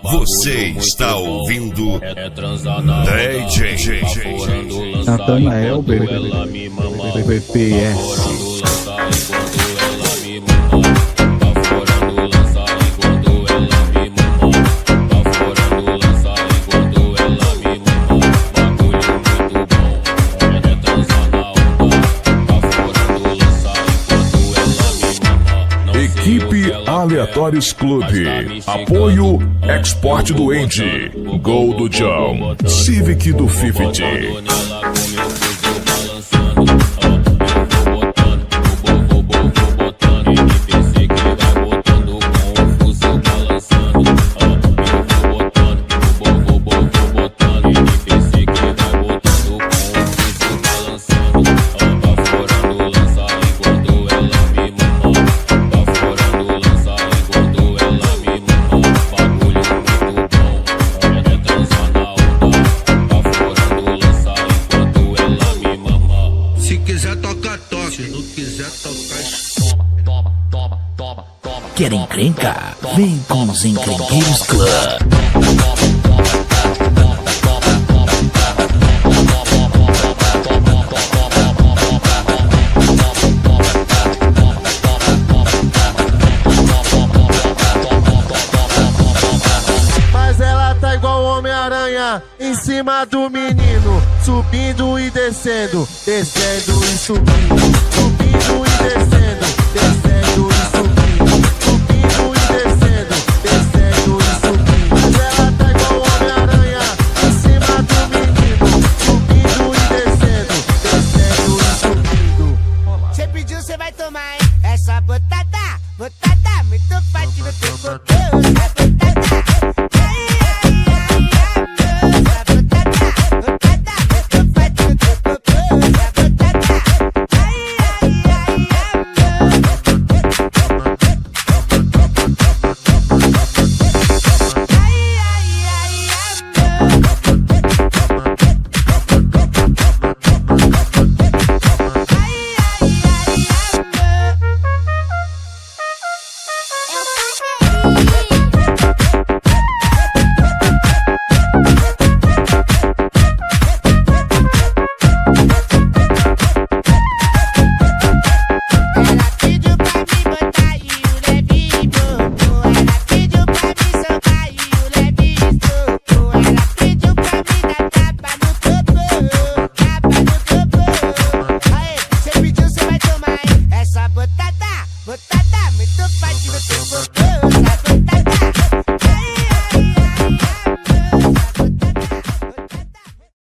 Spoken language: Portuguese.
Você está ouvindo DJ Natanael BPS. Equipe Aleatórios Clube. Apoio Export do Andy, Gol do John, Civic do 50. Se quiser toca, toca. Se não quiser tocar, toma. Quer encrenca? Vem com os Encrenqueiros Clã. Mas ela tá igual o Homem-Aranha em cima do menino, subindo e descendo, descendo e subindo, subindo e descendo, descendo e subindo, subindo e descendo, descendo e subindo. Mas ela tá igual o Homem-Aranha em cima do menino, subindo e descendo, descendo e subindo. Cê pediu, cê vai tomar, hein? Essa botada, botada muito forte no teu corpo. Botada muito forte